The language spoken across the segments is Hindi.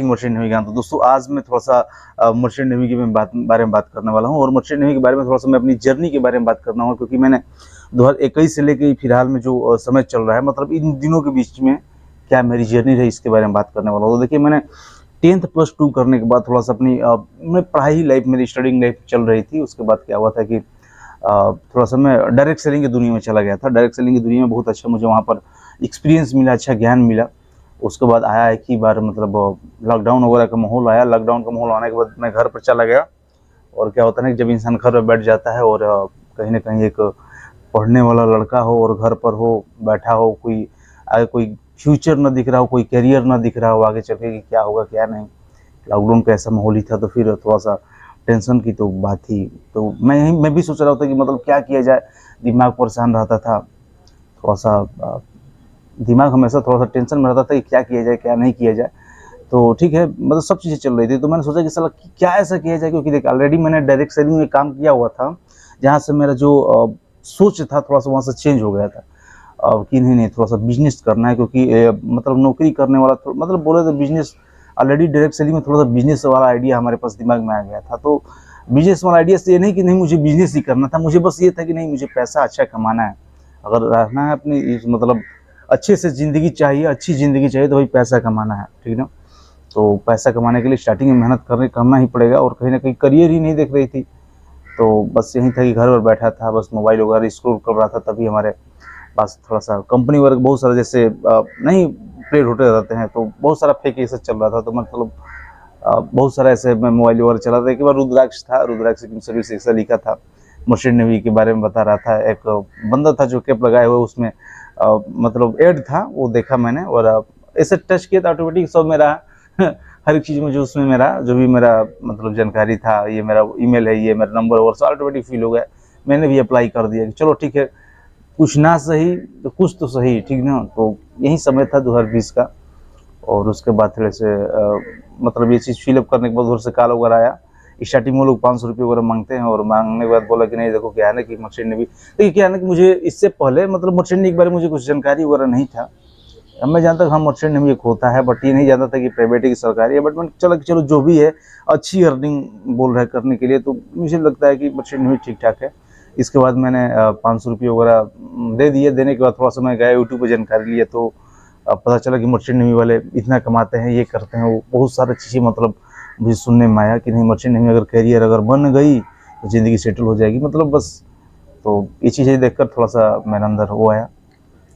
मर्चेंट नेवी का। तो दोस्तों आज मैं थोड़ा-सा मर्चेंट नेवी की बारे में बात करने वाला हूँ और मर्चेंट नेवी के बारे में थोड़ा-सा मैं अपनी जर्नी के बारे में बात करना हूँ, क्योंकि मैंने 2021 से लेके फिलहाल में जो समय चल रहा है, मतलब इन दिनों के बीच में क्या मेरी जर्नी रही, इसके बारे में बात करने वाला हूँ। तो देखिए, मैंने 10th प्लस 2 करने के बाद थोड़ा-सा अपनी मैं पढ़ाई लाइफ, मेरी स्टडिंग लाइफ चल रही थी। उसके बाद क्या हुआ था कि थोड़ा-सा मैं डायरेक्ट सेलिंग की दुनिया में चला गया था। डायरेक्ट सेलिंग की दुनिया में बहुत अच्छा मुझे वहाँ पर एक्सपीरियंस मिला, अच्छा ज्ञान मिला। उसके बाद आया एक ही बार, मतलब लॉकडाउन वगैरह का माहौल आया। लॉकडाउन का माहौल आने के बाद मैं घर पर चला गया। और क्या होता है ना कि जब इंसान घर पर बैठ जाता है और कहीं न कहीं एक पढ़ने वाला लड़का हो और घर पर हो, बैठा हो, कोई आगे कोई फ्यूचर ना दिख रहा हो, कोई करियर ना दिख रहा हो आगे चल के कि क्या होगा क्या नहीं। लॉकडाउन का ऐसा माहौल ही था, तो फिर थोड़ा-सा टेंशन की तो बात थी। तो मैं भी सोच रहा था कि मतलब क्या किया जाए, दिमाग परेशान रहता था। थोड़ा-सा दिमाग हमेशा थोड़ा-सा टेंशन में रहता था कि क्या किया जाए, क्या नहीं किया जाए। तो ठीक है, मतलब सब चीज़ें चल रही थी, तो मैंने सोचा कि साला क्या ऐसा किया जाए, क्योंकि देखिए ऑलरेडी मैंने डायरेक्ट सेलिंग में काम किया हुआ था, जहाँ से मेरा जो सोच था थोड़ा-सा वहाँ से चेंज हो गया था। कि नहीं थोड़ा-सा बिज़नेस करना है, क्योंकि मतलब नौकरी करने वाला थो मतलब बोले तो बिज़नेस, ऑलरेडी डायरेक्ट सेलिंग में थोड़ा-सा बिज़नेस वाला आइडिया हमारे पास दिमाग में आ गया था। तो बिज़नेस वाला आइडिया से ये नहीं कि नहीं मुझे बिज़नेस ही करना था, मुझे बस ये था कि नहीं मुझे पैसा अच्छा कमाना है। अगर रहना है अपनी इस मतलब अच्छे से ज़िंदगी चाहिए, अच्छी ज़िंदगी चाहिए, तो भाई पैसा कमाना है, ठीक ना? तो पैसा कमाने के लिए स्टार्टिंग में मेहनत करना ही पड़ेगा, और कहीं न कहीं करियर ही नहीं दिख रही थी। तो बस यही था कि घर पर बैठा था, बस मोबाइल वगैरह स्क्रॉल कर रहा था, तभी हमारे पास थोड़ा-सा कंपनी वर्क बहुत सारा, जैसे नहीं पेड़ होते रहते हैं, तो बहुत सारा फेक ऐसा चल रहा था। तो मतलब बहुत सारा ऐसे मैं मोबाइल वगैरह चला रहा था। एक बार रुद्राक्ष था, रुद्राक्ष की सर्विस ऐसा लिखा था, मर्चेंट नेवी के बारे में बता रहा था। एक बंदा था जो कैप लगाए हुए, उसमें मतलब ऐड था, वो देखा मैंने, और ऐसे टच किया तो ऑटोमेटिक सब मेरा हर एक चीज़ में जो उसमें मेरा जो भी मेरा मतलब जानकारी था, ये मेरा ईमेल है, ये मेरा नंबर और सब ऑटोमेटिक फिल हो गया। मैंने भी अप्लाई कर दिया कि चलो ठीक है, कुछ ना सही तो कुछ तो सही, ठीक ना? तो यही समय था 2020 का। और उसके बाद थोड़े से मतलब ये चीज़ फ़िल अप करने के बाद उधर से कॉल वगैरह आया। स्टार्टिंग में वो लोग ₹500 वगैरह माँगते हैं, और माँगने के बाद बोला कि नहीं देखो क्या है ना कि मर्चेंट नेवी, देखिए क्या है ना कि मुझे इससे पहले मतलब मर्चेंट नेवी के बारे में मुझे कुछ जानकारी वगैरह नहीं था। अब मैं जानता था हाँ मर्चेंट नेवी एक होता है, बट ये नहीं जानता था कि प्राइवेट है कि सरकारी है। बट मैंने चला कि चलो जो भी है, अच्छी अर्निंग बोल रहा है करने के लिए, तो मुझे लगता है कि मर्चेंट नेवी ठीक-ठाक है। इसके बाद मैंने ₹500 वगैरह दे दिए। देने के बाद थोड़ा-सा मैं गया यूट्यूब पे जानकारी लिया, तो पता चला कि मर्चेंट नेवी वाले इतना कमाते हैं, ये करते हैं, वो बहुत सारी चीज़ें मतलब मुझे सुनने में आया कि नहीं मर्चेंट नेवी अगर करियर अगर बन गई तो ज़िंदगी सेटल हो जाएगी, मतलब बस। तो ये चीज़ें देखकर थोड़ा-सा मेरे अंदर वो आया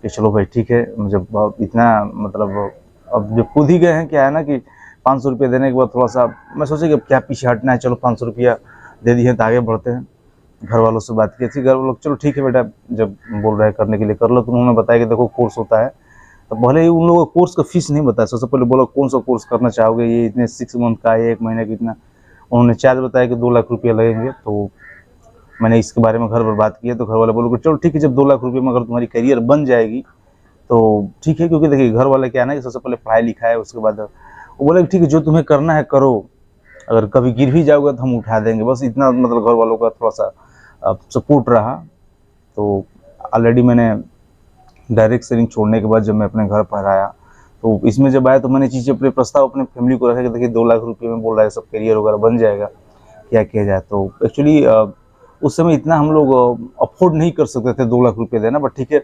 कि चलो भाई ठीक है, जब इतना मतलब अब जब कूद ही गए हैं, क्या है ना कि ₹500 देने के बाद थोड़ा-सा मैं सोचा कि अब क्या पीछे हटना है, चलो ₹500 दे दिए तो आगे बढ़ते हैं। घर वालों से बात की थी, घर वालों चलो ठीक है बेटा, जब बोल रहे हैं करने के लिए कर लो। तो उन्होंने बताया कि देखो कोर्स होता है। तो पहले ही उन लोगों को कोर्स का फीस नहीं बताया, सबसे पहले बोला कौन सा कोर्स करना चाहोगे, ये इतने 6 मंथ का है, 1 महीने का इतना। उन्होंने चार्ज बताया कि ₹2 लाख लगेंगे। तो मैंने इसके बारे में घर पर बात की है, तो घर वाले बोले कि चलो ठीक है, जब ₹2 लाख में अगर तुम्हारी करियर बन जाएगी तो ठीक है, क्योंकि देखिए घर वाले क्या है ना कि सबसे पहले पढ़ाई लिखाई है, उसके बाद वो बोले कि ठीक है जो तुम्हें करना है करो, अगर कभी गिर भी जाओगे तो हम उठा देंगे, बस इतना मतलब घर वालों का थोड़ा सा सपोर्ट रहा। तो ऑलरेडी मैंने डायरेक्ट सेलिंग छोड़ने के बाद जब मैं अपने घर पर आया, तो इसमें जब आया तो मैंने चीज़ें अपने प्रस्ताव अपने फैमिली को रखा कि देखिए ₹2 लाख में बोल रहा है सब करियर वगैरह बन जाएगा, क्या किया जाए। तो एक्चुअली उस समय इतना हम लोग अफ़ोर्ड नहीं कर सकते थे ₹2 लाख देना, बट ठीक है,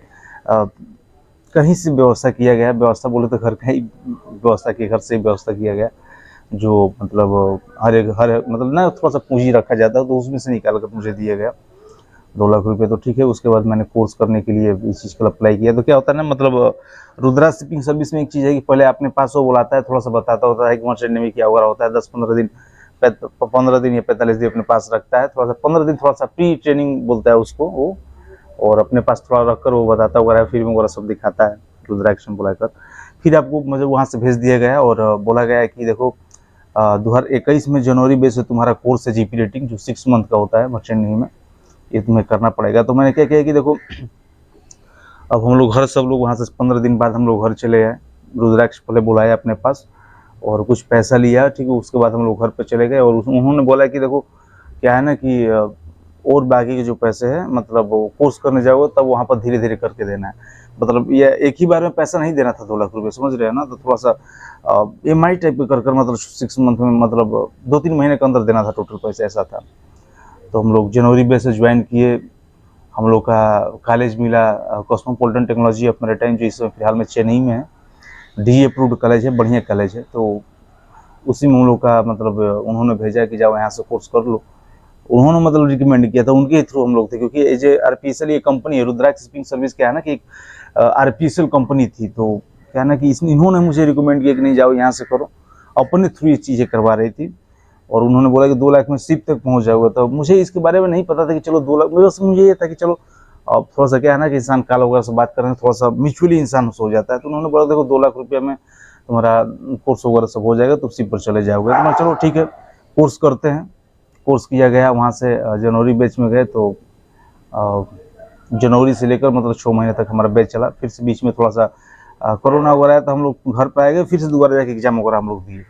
कहीं से व्यवस्था किया गया। व्यवस्था बोले तो घर का ही व्यवस्था किया, घर से ही व्यवस्था किया गया, जो मतलब हर मतलब ना थोड़ा-सा पूँजी रखा जाता है, तो उसमें से निकाल कर मुझे दिया गया ₹2 लाख। तो ठीक है, उसके बाद मैंने कोर्स करने के लिए इस चीज़ को अप्लाई किया। तो क्या होता है ना, मतलब रुद्रा शिपिंग सर्विस में एक चीज़ है कि पहले अपने पास वो बुलाता है, थोड़ा-सा बताता होता है कि मर्चेंट नेवी क्या वगैरह होता है, 10-15 दिन 15 दिन या 45 दिन अपने पास रखता है। थोड़ा-सा 15 दिन थोड़ा-सा प्री ट्रेनिंग बोलता है उसको वो, और अपने पास थोड़ा रखकर वो बताता वगैरह, फिल्म वगैरह सब दिखाता है, रुद्राक्ष बुलाकर। फिर आपको मुझे वहाँ से भेज दिया गया, और बोला गया है कि देखो 2021 में जनवरी बेस पे तुम्हारा कोर्स है जीपी रेटिंग, जो 6 मंथ का होता है मर्चेंट नेवी में, ये तुम्हें करना पड़ेगा। तो मैंने क्या किया कि देखो, अब हम लोग घर सब लोग वहाँ से 15 दिन बाद हम लोग घर चले गए। रुद्राक्ष पहले बुलाया अपने पास और कुछ पैसा लिया, ठीक है, उसके बाद हम लोग घर पे चले गए। और उन्होंने बोला कि देखो क्या है ना कि और बाकी के जो पैसे हैं मतलब वो कोर्स करने जाओगे तब वहाँ पर धीरे धीरे करके देना है। मतलब ये एक ही बार में पैसा नहीं देना था 2 लाख रुपये, समझ रहे हैं ना। तो थोड़ा सा EMI टाइप का कर मतलब 6 मंथ में मतलब 2-3 महीने के अंदर देना था टोटल पैसा, ऐसा था। तो हम लोग जनवरी में से ज्वाइन किए। हम लोग का कॉलेज मिला कॉस्मोपॉलिटन टेक्नोलॉजी ऑफ मैरीटाइम, जो इस समय फिलहाल में चेन्नई में है। DE अप्रूव्ड कॉलेज है, बढ़िया कॉलेज है। तो उसी में हम लोग का मतलब उन्होंने भेजा कि जाओ यहाँ से कोर्स कर लो। उन्होंने मतलब रिकमेंड किया था, उनके थ्रू हम लोग थे, क्योंकि ये जो RPSL ये कंपनी है रुद्राक्ष शिपिंग सर्विस, क्या है ना कि एक RPSL कंपनी थी। तो क्या है ना कि इन्होंने मुझे रिकमेंड किया कि नहीं जाओ यहाँ से करो, अपने थ्रू ये चीज़ें करवा रही थी। और उन्होंने बोला कि 2 लाख में शिप तक पहुँच जाओगे। तो मुझे इसके बारे में नहीं पता था कि चलो 2 लाख, बस मुझे ये था कि चलो अब थोड़ा सा क्या है ना कि इंसान कॉल वगैरह से बात करें थोड़ा सा म्यूचुअली इंसान हो जाता है। तो उन्होंने बोला देखो 2 लाख रुपये में तुम्हारा कोर्स वगैरह सब हो जाएगा, तो शिप पर चले जाओगे। तो मैं चलो ठीक है कोर्स करते हैं। कोर्स किया गया, वहाँ से जनवरी बैच में गए। तो जनवरी से लेकर मतलब 6 महीने तक हमारा बैच चला। फिर से बीच में थोड़ा सा कोरोना वगैरह आया, तो हम लोग घर पर आ गए। फिर से दोबारा जाके एग्जाम वगैरह हम लोग दिए।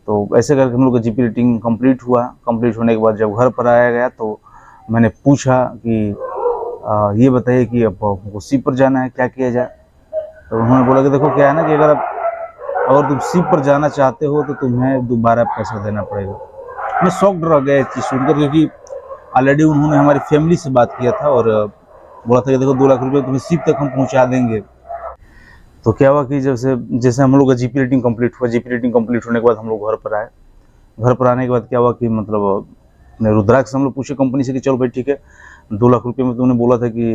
तो ऐसे करके हम लोग का GP रेटिंग कंप्लीट हुआ। कंप्लीट होने के बाद जब घर पर आया गया तो मैंने पूछा कि ये बताइए कि अब हमको शिप पर जाना है, क्या किया जाए। तो उन्होंने बोला कि देखो क्या है ना कि अगर तुम शिप पर जाना चाहते हो तो तुम्हें दोबारा पैसा देना पड़ेगा। मैं शॉक्ड रह गया इस चीज़ सुनकर, क्योंकि ऑलरेडी उन्होंने हमारी फैमिली से बात किया था और बोला था कि देखो 2 लाख रुपये तुम्हें शिप तक हम पहुंचा देंगे। तो क्या हुआ कि जैसे हम लोग का GP रेटिंग कंप्लीट हुआ। GP रेटिंग कंप्लीट होने के बाद हम लोग घर पर आए। घर पर आने के बाद क्या हुआ कि मतलब अपने रुद्राक्ष हम लोग पूछे कंपनी से कि चलो भाई ठीक है 2 लाख रुपये में तुमने बोला था कि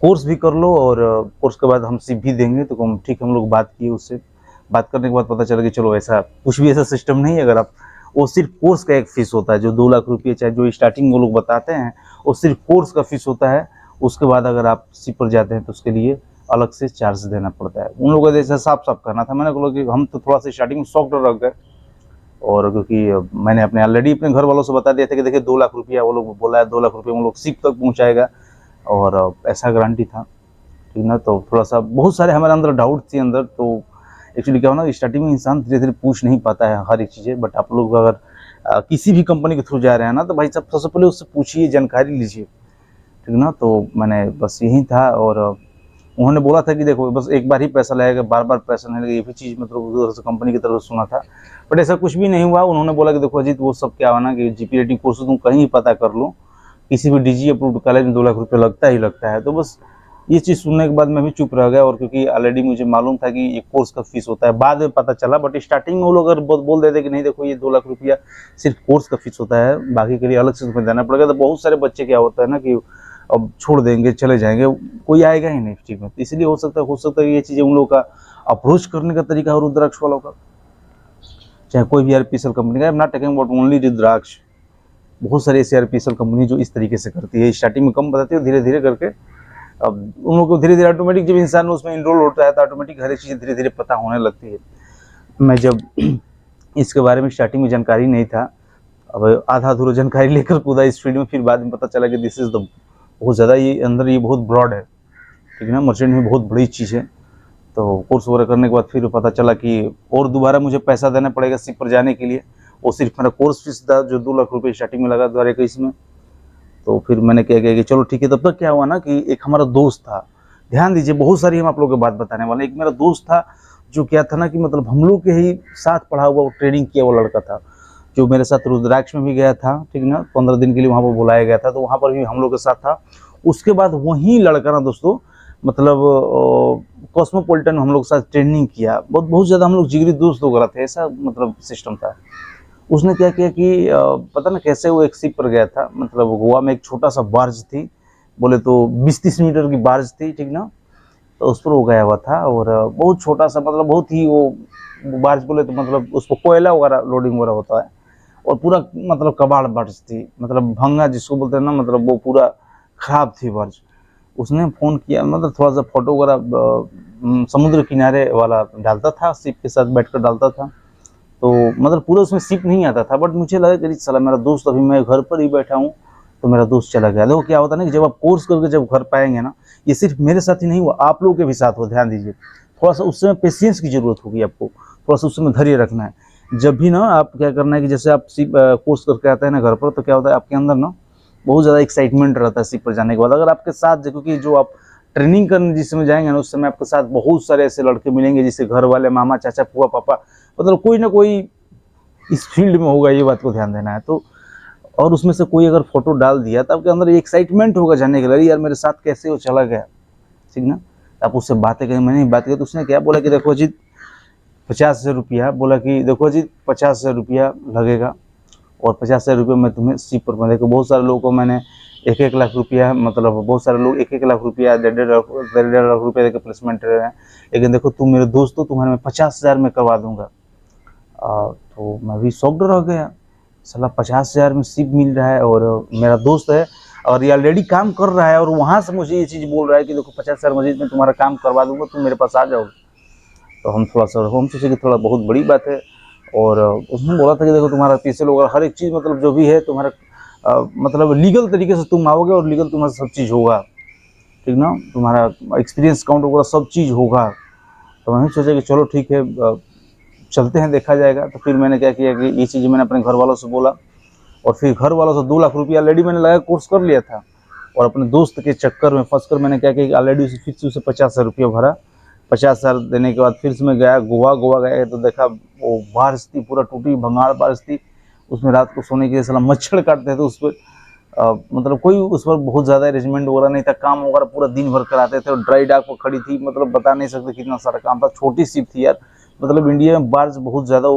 कोर्स भी कर लो और कोर्स के बाद हम शिप भी देंगे। तो ठीक हम लोग बात किए उससे। बात करने के बाद पता चला कि चलो ऐसा कुछ भी ऐसा सिस्टम नहीं है। अगर आप वो सिर्फ कोर्स का एक फ़ीस होता है जो 2 लाख रुपये, चाहे जो स्टार्टिंग वो लोग बताते हैं वो सिर्फ कोर्स का फ़ीस होता है। उसके बाद अगर आप शिप पर जाते हैं तो उसके लिए अलग से चार्ज देना पड़ता है। उन लोगों को जैसा साफ साफ करना था। मैंने बोला कि हम तो थोड़ा सा स्टार्टिंग में शॉक्ड रह गए। और क्योंकि मैंने ऑलरेडी अपने घर वालों से बता दिया था कि देखिए 2 लाख रुपया वो लोग बोला है, 2 लाख रुपये वो लोग शिप तक पहुँचाएगा और ऐसा गारंटी था, ठीक ना। तो थोड़ा सा बहुत सारे हमारे अंदर डाउट थी अंदर। तो एक्चुअली क्या हो ना स्टार्टिंग में इंसान धीरे धीरे पूछ नहीं पाता है हर एक चीज़ें। बट आप लोग अगर किसी भी कंपनी के थ्रू जा रहे हैं ना तो भाई साहब सबसे पहले उससे पूछिए, जानकारी लीजिए, ठीक ना। तो मैंने बस यही था। और उन्होंने बोला था कि देखो बस एक बार ही पैसा लगेगा, बार बार पैसा नहीं लगेगा, ये भी चीज़ मतलब उधर से कंपनी की तरफ से सुना था। बट ऐसा कुछ भी नहीं हुआ। उन्होंने बोला कि देखो अजीत वो सब क्या हुआ ना कि GP रेटिंग कोर्स तुम कहीं भी पता कर लो, किसी भी DG अप्रूव्ड कॉलेज में 2 लाख रुपये लगता ही लगता है। तो बस ये चीज़ सुनने के बाद मैं भी चुप रह गया। और क्योंकि ऑलरेडी मुझे मालूम था कि ये कोर्स का फीस होता है, बाद में पता चला। बट स्टार्टिंग में वो लोग अगर बोल देते कि नहीं देखो ये 2 लाख रुपया सिर्फ कोर्स का फीस होता है, बाकी के लिए अलग से तुम्हें देना पड़ेगा, तो बहुत सारे बच्चे क्या होता है ना कि अब छोड़ देंगे, चले जाएंगे, कोई आएगा ही नहीं ठीक में। तो इसलिए हो सकता है ये चीज़ें उन लोगों का अप्रोच करने का तरीका है रुद्राक्ष वालों का, चाहे कोई भी RPSL कंपनी का। I am not talking about only Rudraksh. बहुत सारे ऐसे RPSL कंपनी जो इस तरीके से करती है, स्टार्टिंग में कम बताती है, धीरे धीरे करके अब उन लोगों को धीरे धीरे ऑटोमेटिक जब इंसान उसमें इनरोल होता है तो ऑटोमेटिक हर एक चीज़ धीरे धीरे पता होने लगती है। मैं जब इसके बारे में स्टार्टिंग में जानकारी नहीं था, अब आधा अधूरा जानकारी लेकर कूदा इस फील्ड में, फिर बाद में पता चला कि दिस इज़ द बहुत ज़्यादा ये अंदर ये बहुत ब्रॉड है, ठीक है ना। मर्चेंट में बहुत बड़ी चीज़ है। तो कोर्स वगैरह करने के बाद फिर पता चला कि और दोबारा मुझे पैसा देना पड़ेगा शिप पर जाने के लिए। वो सिर्फ मेरा कोर्स फीस था जो 2 लाख रुपये स्टार्टिंग में लगा 2021 में। तो फिर मैंने क्या किया कि चलो ठीक है। तब तक क्या हुआ ना कि एक हमारा दोस्त था, ध्यान दीजिए बहुत सारी हम आप लोगों को बात बताने वाले। एक मेरा दोस्त था जो क्या था ना कि मतलब हम लोग के ही साथ पढ़ा हुआ, ट्रेनिंग किया हुआ लड़का था, जो मेरे साथ रुद्राक्ष में भी गया था, ठीक ना। 15 दिन के लिए वहाँ पर बुलाया गया था, तो वहाँ पर भी हम लोग के साथ था। उसके बाद वही लड़का ना दोस्तों मतलब कॉस्मोपॉलिटन में हम लोग के साथ ट्रेनिंग किया। बहुत ज़्यादा हम लोग जिगरी दोस्त लोग थे, ऐसा मतलब सिस्टम था। उसने क्या किया कि पता ना कैसे वो एक शिप पर गया था, मतलब गोवा में एक छोटा सा बार्ज थी, बोले तो 20-30 मीटर की बार्ज थी, ठीक ना। तो उस पर वो गया हुआ था और बहुत छोटा सा मतलब बहुत ही वो बार्ज बोले तो मतलब उसको कोयला वगैरह लोडिंग वगैरह होता है। और पूरा मतलब कबाड़ बार्ज थी, मतलब भंगा जिसको बोलते हैं ना, मतलब वो पूरा खराब थी बार्ज। उसने फ़ोन किया, मतलब थोड़ा सा फोटो वगैरह समुद्र किनारे वाला डालता था, शिप के साथ बैठकर डालता था। तो मतलब पूरा उसमें शिप नहीं आता था। बट मुझे लगा कि चला मेरा दोस्त, अभी मैं घर पर ही बैठा हूँ तो मेरा दोस्त चला गया। देखो क्या होता है ना कि जब आप कोर्स करके जब घर पाएंगे ना, ये सिर्फ मेरे साथ ही नहीं हुआ, आप लोगों के भी साथ हो। ध्यान दीजिए, थोड़ा सा उस समय पेशेंस की ज़रूरत होगी आपको, थोड़ा सा उस समय धैर्य रखना है। जब भी ना आप क्या करना है कि जैसे आप कोर्स करके आते हैं ना घर पर, तो क्या होता है आपके अंदर ना बहुत ज़्यादा एक्साइटमेंट रहता है शिप पर जाने के बाद। अगर आपके साथ, क्योंकि जो आप ट्रेनिंग करने जिस समय जाएंगे ना, उस समय आपके साथ बहुत सारे ऐसे लड़के मिलेंगे जिससे घर वाले, मामा, चाचा, फूफा, पापा, मतलब कोई ना कोई इस फील्ड में होगा, ये बात को ध्यान देना है। तो और उसमें से कोई अगर फोटो डाल दिया तो आपके अंदर एक्साइटमेंट होगा जाने के लिए, यार मेरे साथ कैसे वो चला गया, ठीक ना। आप उससे बातें करें, मैंने बात की तो उसने क्या बोला कि देखो अजीत 50,000 रुपया, बोला कि देखो अजीत 50,000 रुपया लगेगा और 50,000 रुपये में तुम्हें शिप पर मैं देखो। बहुत सारे लोगों को मैंने 1-1 लाख रुपया, मतलब बहुत सारे लोग 1-1 लाख रुपया, 1.5 लाख रुपये देकर प्लेसमेंट रहे हैं, लेकिन देखो तुम मेरे दोस्त हो, तुम्हारे मैं 50,000 में करवा दूंगा। तो मैं भी शॉक्ड रह गया, साला 50,000 में शिप मिल रहा है और मेरा दोस्त है और ये ऑलरेडी काम कर रहा है, और वहाँ से मुझे ये चीज़ बोल रहा है कि देखो 50,000 मजीद में तुम्हारा काम करवा दूंगा, तुम मेरे पास आ जाओगे। तो हम थोड़ा सा हम सोचे कि थोड़ा बहुत बड़ी बात है, और उसने बोला था कि देखो तुम्हारा पैसे लोग हर एक चीज़, मतलब जो भी है तुम्हारा मतलब लीगल तरीके से तुम आओगे और लीगल तुम्हारा सब चीज़ होगा, ठीक ना, तुम्हारा एक्सपीरियंस काउंट वगैरह सब चीज़ होगा। तो मैंने सोचा कि चलो ठीक है, चलते हैं, देखा जाएगा। तो फिर मैंने क्या किया कि ये चीज़ मैंने अपने घर वालों से बोला, और फिर घर वालों से 2 लाख रुपया ऑलरेडी मैंने लगा कोर्स कर लिया था, और अपने दोस्त के चक्कर में फंस कर मैंने क्या किया कि ऑलरेडी फिर से उसे 50,000 रुपया भरा। 50,000 देने के बाद फिर से मैं गया गोवा गया, तो देखा वो बारिश थी, पूरा टूटी भंगार बारिश थी। उसमें रात को सोने के लिए साला मच्छर काटते थे उस पर, मतलब कोई उस पर बहुत ज़्यादा अरेंजमेंट वगैरह नहीं था, काम वगैरह पूरा दिन भर कराते थे, और ड्राई डॉक पर खड़ी थी, मतलब बता नहीं सकते कितना सारा काम था। छोटी शिप थी यार, मतलब इंडिया में बारिश बहुत ज़्यादा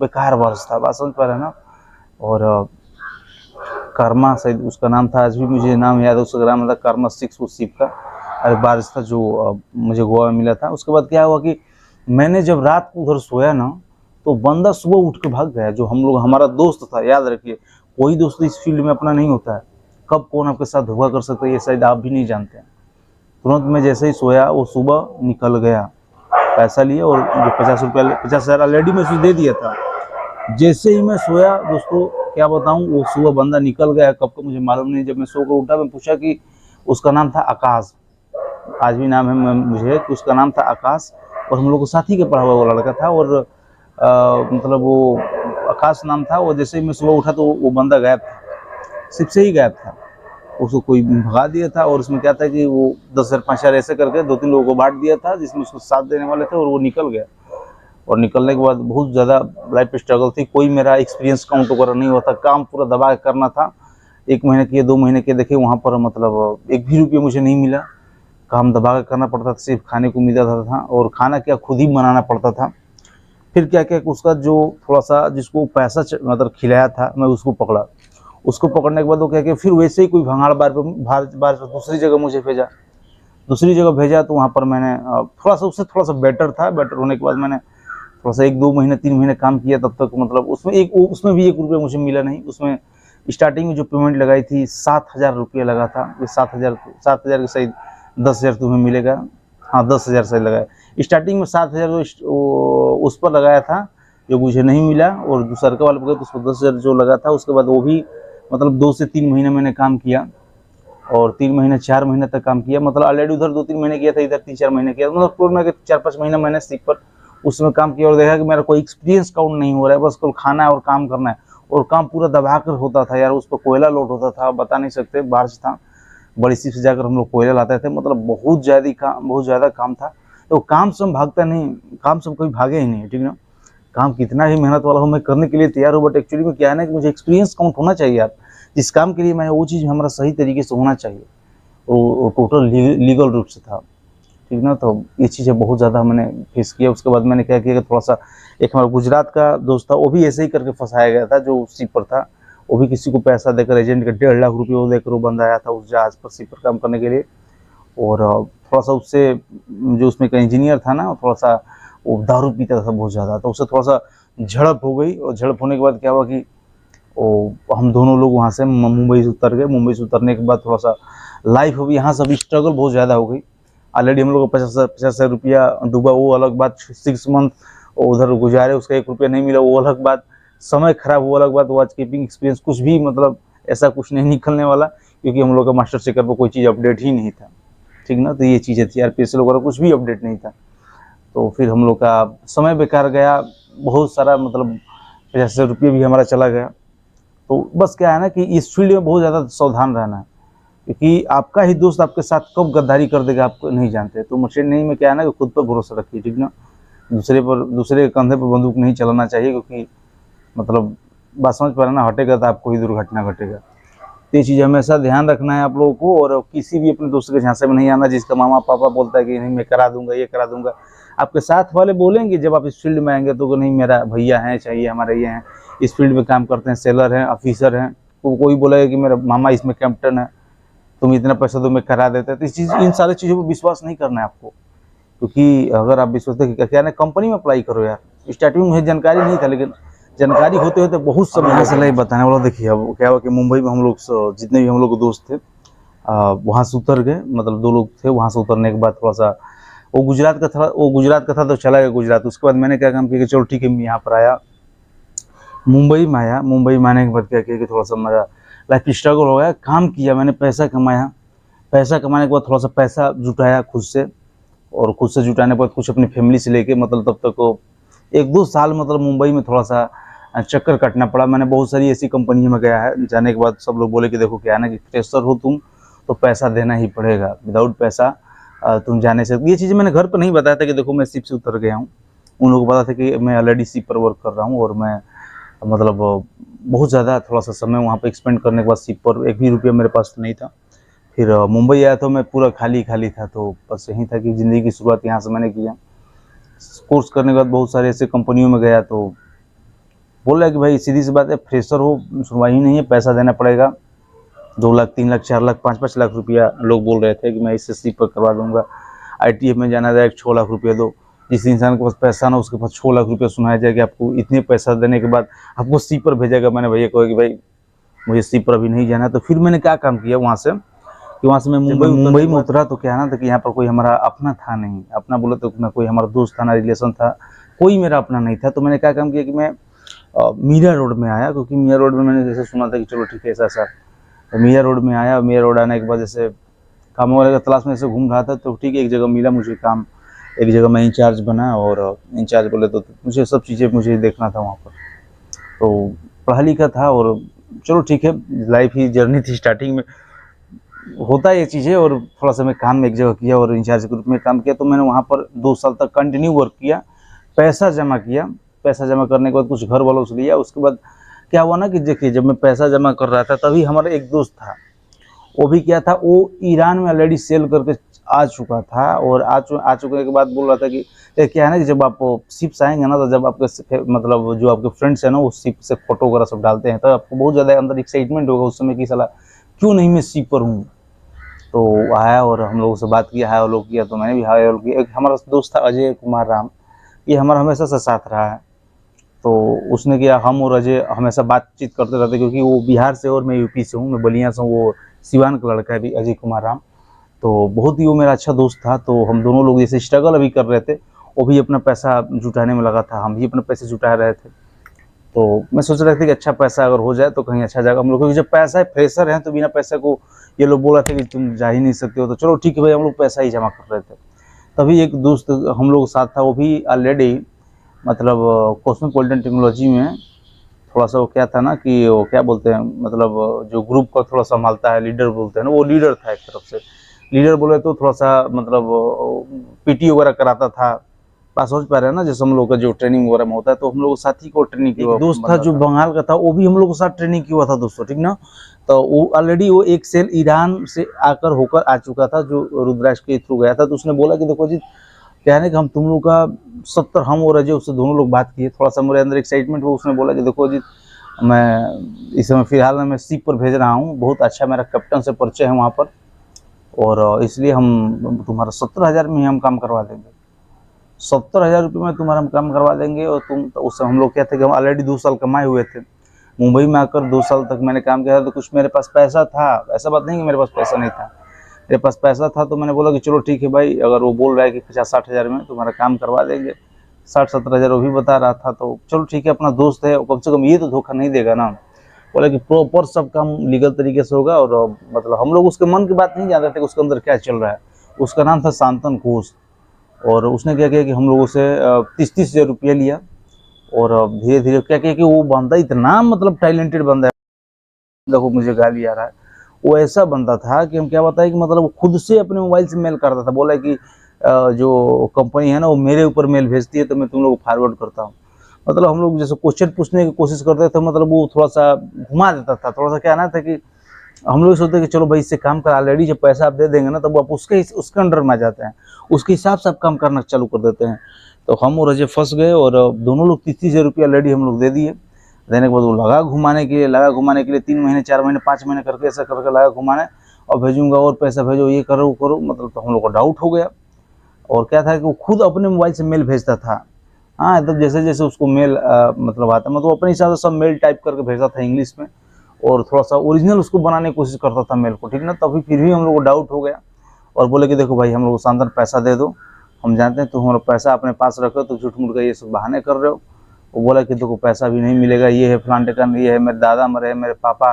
बेकार बारिश था, बात समझ पा रहे हैं ना। और कर्मा शायद उसका नाम था, आज भी मुझे नाम याद है, उसका नाम था कर्मा 6 उस शिप का। अरे बारिश था जो मुझे गोवा में मिला था। उसके बाद क्या हुआ कि मैंने जब रात को उधर सोया ना, तो बंदा सुबह उठ के भाग गया, जो हम लोग, हमारा दोस्त था। याद रखिए, कोई दोस्त इस फील्ड में अपना नहीं होता है, कब कौन आपके साथ धोखा कर सकता है ये शायद आप भी नहीं जानते हैं। तुरंत मैं जैसे ही सोया, वो सुबह निकल गया, पैसा लिया, और जो 50,000 ऑलरेडी मैं उसे दे दिया था। जैसे ही मैं सोया दोस्तों, क्या बताऊं, वो सुबह बंदा निकल गया, कब का मुझे मालूम नहीं। जब मैं सो कर उठा, मैं पूछा कि उसका नाम था आकाश, आज भी नाम है मुझे, कि उसका नाम था आकाश, और हम लोग को साथी के पढ़ा हुआ लड़का था, और मतलब वो आकाश नाम था। और जैसे ही मैं सुबह उठा तो वो बंदा गायब था, सिर्फ से ही गायब था, उसको कोई भगा दिया था। और उसमें क्या था कि वो 10,000 5,000 ऐसे करके 2-3 लोगों को बांट दिया था, जिसमें उसको साथ देने वाले थे, और वो निकल गया। और निकलने के बाद बहुत ज़्यादा लाइफ स्ट्रगल थी, कोई मेरा एक्सपीरियंस काउंट वगैरह नहीं होता, काम पूरा दबा के करना था। 1 महीने किए, 2 महीने के, देखिए वहाँ पर मतलब 1 भी रुपये मुझे नहीं मिला, काम दबा के करना पड़ता था, सिर्फ खाने को मिलता था, और खाना क्या खुद ही बनाना पड़ता था। फिर क्या क्या उसका जो थोड़ा सा जिसको पैसा मतलब खिलाया था, मैं उसको पकड़ा। उसको पकड़ने के बाद वो क्या कि फिर वैसे ही कोई भंगाड़ बार दूसरी जगह मुझे भेजा, दूसरी जगह भेजा। तो वहाँ पर मैंने थोड़ा सा उससे थोड़ा सा बेटर होने के बाद मैंने थोड़ा सा 1-2 महीने 3 महीने काम किया। तब तक मतलब उसमें भी 1 रुपया मुझे मिला नहीं। उसमें स्टार्टिंग में जो पेमेंट लगाई थी 7,000 रुपया लगा था। ये 7,000 के सही 10,000 तुम्हें मिलेगा, हाँ 10,000 सही लगाया। स्टार्टिंग में 7,000 उस पर लगाया था जो मुझे नहीं मिला, और दूसरा वाले पर तो उसको 10,000 जो लगा था। उसके बाद वो भी मतलब 2 से 3 महीने मैंने काम किया, और 3 महीने 4 महीने तक काम किया। मतलब ऑलरेडी उधर 2-3 महीने किया था, इधर 3-4 महीने किया, मतलब टोटल में 4-5 महीने मैंने शिप पर उसमें काम किया। और देखा कि मेरा कोई एक्सपीरियंस काउंट नहीं हो रहा है, बस केवल खाना है और काम करना है, और काम पूरा दबा कर होता था यार। उस पर कोयला लोड होता था, बता नहीं सकते, बारिश था, बड़ी शिप से जाकर हम लोग कोयला लाते थे, मतलब बहुत ज़्यादा काम था। तो काम से हम भागता नहीं, काम से हम कभी भागे ही नहीं, ठीक ना। काम कितना ही मेहनत वाला हो, मैं करने के लिए तैयार हूँ, बट एक्चुअली में क्या है ना कि मुझे एक्सपीरियंस काउंट होना चाहिए। आप जिस काम के लिए मैं, वो चीज़ हमारा सही तरीके से होना चाहिए, वो टोटल लीगल रूप से था, ठीक ना। तो ये चीज़ें बहुत ज़्यादा मैंने फेस किया। उसके बाद मैंने क्या किया कि थोड़ा सा, एक हमारा गुजरात का दोस्त था, वो भी ऐसे ही करके फंसाया गया था, जो शिप पर था। वो भी किसी को पैसा देकर, एजेंट का 1.5 लाख रुपये वो देकर वो बंदा आया था उस जहाज़ पर शिप पर काम करने के लिए। और थोड़ा सा उससे, जो उसमें का इंजीनियर था ना, थोड़ा सा वो दारू पीता था बहुत ज़्यादा, तो उससे थोड़ा सा झड़प हो गई। और झड़प होने के बाद क्या हुआ कि हम दोनों लोग वहाँ से मुंबई से उतर गए। मुंबई से उतरने के बाद थोड़ा सा लाइफ हो गई, यहाँ से अभी स्ट्रगल बहुत ज़्यादा हो गई। ऑलरेडी हम लोग को 50,000 रुपया डूबा, वो अलग बात। 6 मंथ उधर गुजारे, उसका 1 रुपया नहीं मिला, वो अलग बात। समय खराब, वो अलग बात। वॉच कीपिंग एक्सपीरियंस कुछ भी, मतलब ऐसा कुछ नहीं निकलने वाला, क्योंकि हम लोग का मास्टर चेकर पर कोई चीज़ अपडेट ही नहीं था, ठीक ना। तो ये चीज़ें थी, RPSL वगैरह कुछ भी अपडेट नहीं था। तो फिर हम लोग का समय बेकार गया, बहुत सारा, मतलब 50,000 रुपये भी हमारा चला गया। तो बस क्या है ना कि इस फील्ड में बहुत ज़्यादा सावधान रहना है, क्योंकि आपका ही दोस्त आपके साथ कब गद्दारी कर देगा आपको नहीं जानते। तो मर्चेंट नेवी में क्या है ना कि खुद पर भरोसा रखिए, ठीक ना। दूसरे के कंधे पर बंदूक नहीं चलाना चाहिए, क्योंकि मतलब बात समझ पा रहे ना, हटेगा तो आपको ही दुर्घटना घटेगा। तो ये चीज़ हमेशा ध्यान रखना है आप लोगों को, और किसी भी अपने दोस्त के झांसे में नहीं आना जिसका मामा पापा बोलता है कि नहीं मैं करा दूंगा, ये करा दूंगा। आपके साथ वाले बोलेंगे जब आप इस फील्ड में आएंगे तो नहीं मेरा भैया है, चाहिए हमारे ये हैं, इस फील्ड में काम करते हैं, सेलर हैं, ऑफिसर हैं, तो कोई बोलेगा कि मेरा मामा इसमें कैप्टन है, तुम इतना पैसा तो मैं करा देते। तो इन सारी चीज़ों पर विश्वास नहीं करना है आपको, क्योंकि अगर आप विश्वास क्या ना, कंपनी में अप्लाई करो यार। स्टार्टिंग में मुझे जानकारी नहीं था, लेकिन जानकारी होते होते बहुत समय यहाँ से नहीं बताने वाला। देखिए अब क्या हुआ कि मुंबई में हम लोग जितने भी हम लोग दोस्त थे वहाँ से उतर गए, मतलब 2 लोग थे। वहाँ से उतरने के बाद थोड़ा सा वो गुजरात का था तो चला गया गुजरात। उसके बाद मैंने क्या काम किया कि चलो ठीक है, मैं यहाँ पर आया, मुंबई में आया। मुंबई में आने के बाद क्या किया कि थोड़ा सा मेरा लाइफ स्ट्रगल हो गया, काम किया मैंने, पैसा कमाया। पैसा कमाने के बाद थोड़ा सा पैसा जुटाया खुद से, और खुद से जुटाने के बाद कुछ अपनी फैमिली से लेके, मतलब तब तक को 1-2 साल मतलब मुंबई में थोड़ा सा चक्कर काटना पड़ा। मैंने बहुत सारी ऐसी कंपनियों में गया है, जाने के बाद सब लोग बोले कि देखो क्या है ना कि फ्रेशर हो तुम तो पैसा देना ही पड़ेगा, विदाउट पैसा तुम जाने से। ये चीज़ मैंने घर पर नहीं बताया था कि देखो मैं शिप से उतर गया हूँ। उन लोगों को पता था कि मैं ऑलरेडी शिप पर वर्क कर रहा हूँ, और मैं मतलब बहुत ज़्यादा थोड़ा सा समय वहाँ पर एक्सपेंड करने के बाद शिप पर 1 भी रुपया मेरे पास नहीं था। फिर मुंबई आया तो मैं पूरा खाली था, तो बस यही था कि ज़िंदगी की शुरुआत यहाँ से मैंने किया। कोर्स करने के बाद बहुत सारे ऐसे कंपनियों में गया, तो बोल रहा है कि भाई सीधी सी बात है, फ्रेशर हो सुनवाई ही नहीं है, पैसा देना पड़ेगा। 2 लाख 3 लाख 4 लाख 5-5 लाख रुपया लोग बोल रहे थे कि मैं इससे SC पर करवा दूंगा। ITF में जाना जाए 6 लाख रुपया दो। जिस इंसान के पास पैसा ना उसके पास 6 लाख रुपया सुनाया जाए कि आपको इतने पैसा देने के बाद आपको SC पर भेजेगा। मैंने भैया कहा कि भाई मुझे SC पर अभी नहीं जाना है। तो फिर मैंने क्या काम किया वहाँ से कि वहाँ से मैं मुंबई में उतरा, तो क्या है ना कि यहाँ पर कोई हमारा अपना था नहीं। अपना बोले तो ना कोई हमारा दोस्त था, ना रिलेशन था, कोई मेरा अपना नहीं था। तो मैंने क्या काम किया कि मैं मीरा रोड में आया, क्योंकि मीरा रोड में मैंने जैसे सुना था कि चलो ठीक है ऐसा। तो मीरा रोड में आया। मीरा रोड आने के बाद जैसे काम वाले का तलाश में ऐसे घूम रहा था, तो ठीक है एक जगह मिला मुझे काम, एक जगह मैं इंचार्ज बना। और इंचार्ज बोले तो मुझे सब चीज़ें मुझे देखना था वहाँ पर। तो पढ़ा लिखा था, और चलो ठीक है, लाइफ ही जर्नी थी। स्टार्टिंग में होता है ये चीज़ें। और थोड़ा सा मैं काम में एक जगह किया और इंचार्ज के रूप में काम किया। तो मैंने वहाँ पर 2 साल तक कंटिन्यू वर्क किया, पैसा जमा किया। पैसा जमा करने के बाद कुछ घर वालों से लिया। उसके बाद क्या हुआ ना कि देखिए जब मैं पैसा जमा कर रहा था तभी हमारा एक दोस्त था, वो भी क्या था, वो ईरान में ऑलरेडी सेल करके आ चुका था। और आ चुके के बाद बोल रहा था कि क्या है ना कि जब आप शिप से आएंगे ना, तो जब आपके मतलब जो आपके फ्रेंड्स हैं ना वो शिप से फोटो वगैरह सब डालते हैं, तो आपको बहुत ज़्यादा अंदर एक्साइटमेंट होगा उस समय की साला क्यों नहीं मैं शिप पर हूँ। तो आया और हम लोगों से बात किया, हाय हेलो किया। तो मैंने भी हाय हेलो किया। एक हमारा दोस्त था अजय कुमार राम, ये हमारा हमेशा से साथ रहा है। तो उसने किया, हम और अजय हमेशा बातचीत करते रहते, क्योंकि वो बिहार से और मैं यूपी से हूँ, मैं बलिया से हूँ, वो सिवान का लड़का है भी, अजय कुमार राम। तो बहुत ही वो मेरा अच्छा दोस्त था। तो हम दोनों लोग जैसे स्ट्रगल अभी कर रहे थे, वो भी अपना पैसा जुटाने में लगा था, हम भी अपने पैसे जुटा रहे थे। तो मैं सोच रहा था कि अच्छा पैसा अगर हो जाए तो कहीं अच्छा जाएगा हम लोग, क्योंकि जब पैसा है, फ्रेशर है, तो बिना पैसे को ये लोग बोल रहे थे कि तुम जा ही नहीं सकते हो। तो चलो ठीक है भाई, हम लोग पैसा ही जमा कर रहे थे। तभी एक दोस्त हम लोग साथ था, वो भी ऑलरेडी मतलब कॉस्मोपॉलिटन टेक्नोलॉजी में थोड़ा सा वो क्या था ना कि वो क्या बोलते हैं, मतलब जो ग्रुप का थोड़ा संभालता है, लीडर बोलते हैं ना, वो लीडर था एक तरफ से। लीडर बोले तो थोड़ा सा मतलब PT वगैरह कराता था। पास हो पा रहे हैं ना, जैसे हम लोग का जो ट्रेनिंग वगैरह में होता है, तो हम लोग साथी को ट्रेनिंग किया। दोस्त था जो बंगाल का था, वो भी हम लोग के साथ ट्रेनिंग किया था दोस्तों, ठीक ना। तो वो ऑलरेडी वो एक सेल ईरान से आकर होकर आ चुका था, जो रुद्राक्ष के थ्रू गया था। तो उसने बोला कि देखो जी क्या है ना कि हम तुम लोग का 70, हम और अजय उससे दोनों लोग बात किए। थोड़ा सा मेरे अंदर एक्साइटमेंट हुआ। उसने बोला कि देखो जी मैं इस समय फिलहाल मैं शिप पर भेज रहा हूँ, बहुत अच्छा मेरा कैप्टन से परिचय है वहाँ पर, और इसलिए हम तुम्हारा 70,000 में ही हम काम करवा देंगे। 70,000 रुपये में तुम्हारा हम काम करवा देंगे। और तुम तो उस हम लोग क्या थे कि हम ऑलरेडी 2 साल कमाए हुए थे। मुंबई में आकर 2 साल तक मैंने काम किया था, तो कुछ मेरे पास पैसा था। ऐसा बात नहीं कि मेरे पास पैसा नहीं था, मेरे पास पैसा था। तो मैंने बोला कि चलो ठीक है भाई, अगर वो बोल रहा है कि 50-60 हज़ार में तुम्हारा काम करवा देंगे, 60-70 हज़ार वो भी बता रहा था, तो चलो ठीक है, अपना दोस्त है, कम से कम ये तो धोखा नहीं देगा ना। बोला कि प्रॉपर सब काम लीगल तरीके से होगा। और मतलब हम लोग उसके मन की बात नहीं जानते थे कि उसके अंदर क्या चल रहा है। उसका नाम था शांतन घोष। और उसने क्या किया कि हम लोगों से 30-30 हज़ार रुपया लिया। और धीरे धीरे क्या किया कि वो बंदा इतना मतलब टैलेंटेड बंदा है। देखो मुझे गाली आ रहा है। वो ऐसा बंदा था कि हम क्या बताएं कि मतलब वो खुद से अपने मोबाइल से मेल करता था, बोला कि जो कंपनी है ना वो मेरे ऊपर मेल भेजती है तो मैं तुम लोग को फॉरवर्ड करता हूँ। मतलब हम लोग जैसे क्वेश्चन पूछने की कोशिश करते थे, मतलब वो थोड़ा सा घुमा देता था, थोड़ा सा क्या ना था कि हम लोग सोचते कि चलो भाई इससे काम कर, ऑलरेडी जब पैसा आप दे देंगे ना तब आप उसके अंडर में आ जाते हैं, उसके हिसाब से आप काम करना चालू कर देते हैं। तो हम और अजय फंस गए और दोनों लोग 30-30 रुपया ऑलरेडी हम लोग दे दिए। देने के बाद वो लगा घुमाने के लिए 3 महीने 4 महीने 5 महीने करके ऐसा करके लगा घुमाने, और भेजूंगा और पैसा भेजो, ये करो वो करो, मतलब तो हम लोग को डाउट हो गया। और क्या था कि वो खुद अपने मोबाइल से मेल भेजता था। हाँ, तब जैसे जैसे उसको मेल मतलब आता, मतलब अपने हिसाब से सब मेल टाइप करके भेजता था इंग्लिश में, और थोड़ा सा ओरिजिनल उसको बनाने की कोशिश करता था मेल को, ठीक ना। तभी फिर भी हम लोग को डाउट हो गया और बोले कि देखो भाई हम लोग को शानदार पैसा दे दो, हम जानते हैं तुम हमारा पैसा अपने पास रखो, तो झूठ मूठ का ये सब बहाने कर रहे हो। वो बोला कि देखो पैसा भी नहीं मिलेगा, ये है फलान टिकन, ये है मेरे दादा मरे, मेरे पापा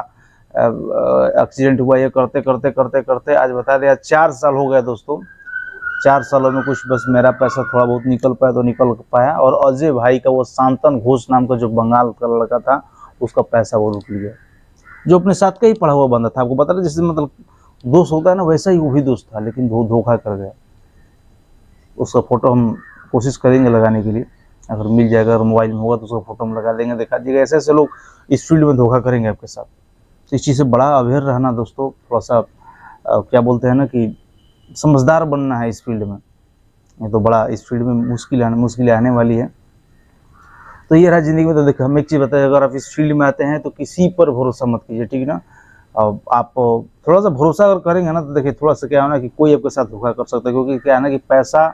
एक्सीडेंट हुआ, ये करते करते करते करते आज बता दिया 4 साल हो गया दोस्तों। 4 सालों में कुछ बस मेरा पैसा थोड़ा बहुत निकल पाया तो निकल पाया, और अजय भाई का वो शांतन घोष नाम का जो बंगाल का लड़का था उसका पैसा वो रुक लिया, जो अपने साथ का ही पढ़ा हुआ बंदा था। आपको पता है जैसे मतलब दोस्त होता है ना, वैसा ही वो भी दोस्त था, लेकिन वो धोखा कर गया। उसका फोटो हम कोशिश करेंगे लगाने के लिए, अगर मिल जाएगा, अगर मोबाइल में होगा तो उसका फोटो हम लगा देंगे, दिखा दीजिएगा। ऐसे ऐसे लोग इस फील्ड में धोखा करेंगे आपके साथ, तो इस चीज़ से बड़ा अवेयर रहना दोस्तों, थोड़ा सा क्या बोलते हैं ना कि समझदार बनना है इस फील्ड में, नहीं तो बड़ा इस फील्ड में मुश्किलें आने वाली है। तो ये रहा ज़िंदगी में। तो देखो हम एक चीज़ बताएं, अगर आप इस फील्ड में आते हैं तो किसी पर भरोसा मत कीजिए, ठीक है ना। अब आप थोड़ा सा भरोसा अगर करेंगे ना तो देखिए थोड़ा सा क्या है ना कि कोई आपके साथ धोखा कर सकता है, क्योंकि क्या है ना कि पैसा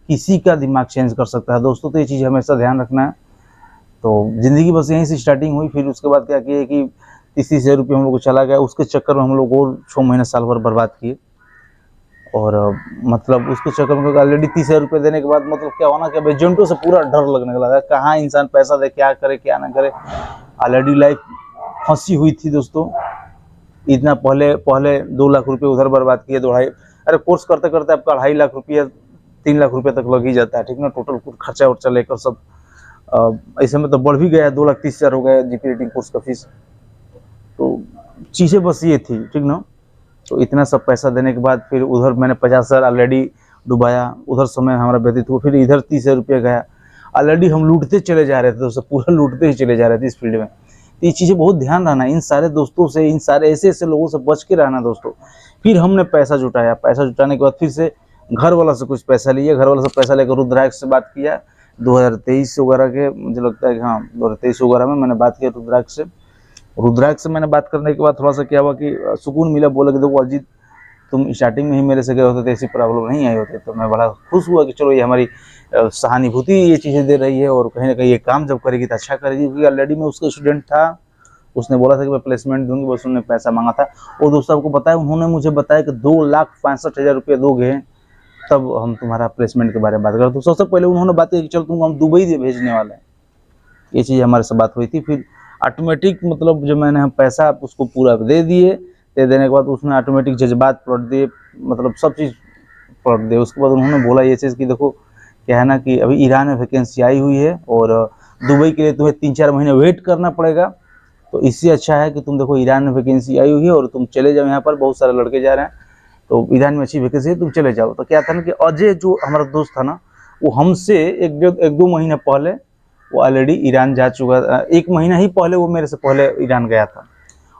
किसी का दिमाग चेंज कर सकता है दोस्तों, तो ये चीज़ हमेशा ध्यान रखना है। तो ज़िंदगी बस यहीं से स्टार्टिंग हुई, फिर उसके बाद क्या किए कि 30,000 रुपये हम लोग को चला गया, उसके चक्कर में हम लोग और 6 महीने साल भर बर्बाद किए। और मतलब उसके चक्कर में ऑलरेडी 30,000 रुपये देने के बाद मतलब क्या होना कि अब एजेंटों से पूरा डर लगने लगा, कहाँ इंसान पैसा दे, क्या करे क्या ना करे। ऑलरेडी लाइफ फंसी हुई थी दोस्तों। इतना पहले 2 लाख रुपये उधर बर्बाद किए, 2.5, अरे कोर्स करते करते आपका 2.5 लाख रुपया 3 लाख रुपये तक लग ही जाता है, ठीक ना। टोटल खर्चा वर्चा लेकर सब ऐसे में तो बढ़ भी गया, 2,30,000 हो गया जीपी रेटिंग कोर्स का फीस। तो चीज़ें बस ये थी, ठीक ना। तो इतना सब पैसा देने के बाद फिर उधर मैंने 50,000 ऑलरेडी डुबाया, उधर समय हमारा व्यतीत हुआ, फिर इधर 30,000 रुपये गया। ऑलरेडी हम लूटते चले जा रहे थे दोस्तों, पूरा लूटते ही चले जा रहे थे इस फील्ड में। तो ये चीज़ें बहुत ध्यान रहना, इन सारे दोस्तों से, इन सारे ऐसे ऐसे लोगों से बच के रहना दोस्तों। फिर हमने पैसा जुटाया, पैसा जुटाने के बाद फिर से घर वाला से कुछ पैसा लिए, घर वाला से पैसा लेकर रुद्राक्ष से बात किया 2023 वगैरह के, मुझे लगता है कि हाँ 2023 वगैरह में मैंने बात किया रुद्राक्ष से। रुद्राक्ष से मैंने बात करने के बाद थोड़ा सा क्या हुआ कि सुकून मिला। बोला कि देखो अजीत तुम स्टार्टिंग में ही मेरे से गए होते तो ऐसी प्रॉब्लम नहीं आई होती। तो मैं बड़ा खुश हुआ कि चलो ये हमारी सहानुभूति ये चीज़ें दे रही है, और कहीं ना कहीं ये काम जब करेगी तो अच्छा करेगी, क्योंकि ऑलरेडी मैं उसका स्टूडेंट था। उसने बोला था कि मैं प्लेसमेंट दूंगी, बस उन्होंने पैसा मांगा था। और दोस्तों आपको बताया, उन्होंने मुझे बताया कि 2,65,000 रुपये दोगे तब हम तुम्हारा प्लेसमेंट के बारे में बात करें। तो सबसे पहले उन्होंने बात की कि चलो तुमको हम दुबई भेजने वाले हैं, ये चीज़ हमारे से बात हुई थी। फिर ऑटोमेटिक मतलब जो मैंने हम पैसा उसको पूरा दे दिए, दे देने के बाद उसने ऑटोमेटिक जज्बात पलट दिए, मतलब सब चीज़ पलट दिए। उसके बाद उन्होंने बोला ये चीज़ कि देखो क्या है ना कि अभी ईरान में वैकेंसी आई हुई है और दुबई के लिए तुम्हें 3-4 महीने वेट करना पड़ेगा, तो इससे अच्छा है कि तुम देखो ईरान में वैकेंसी आई हुई है और तुम चले जाओ, यहाँ पर बहुत सारे लड़के जा रहे हैं, तो ईरान में अच्छी वैकेंसी है, तुम चले जाओ। तो क्या था ना कि अजय जो हमारा दोस्त था ना, वो हमसे 1-2 महीने पहले वो ऑलरेडी ईरान जा चुका था। 1 महीना ही पहले वो मेरे से पहले ईरान गया था।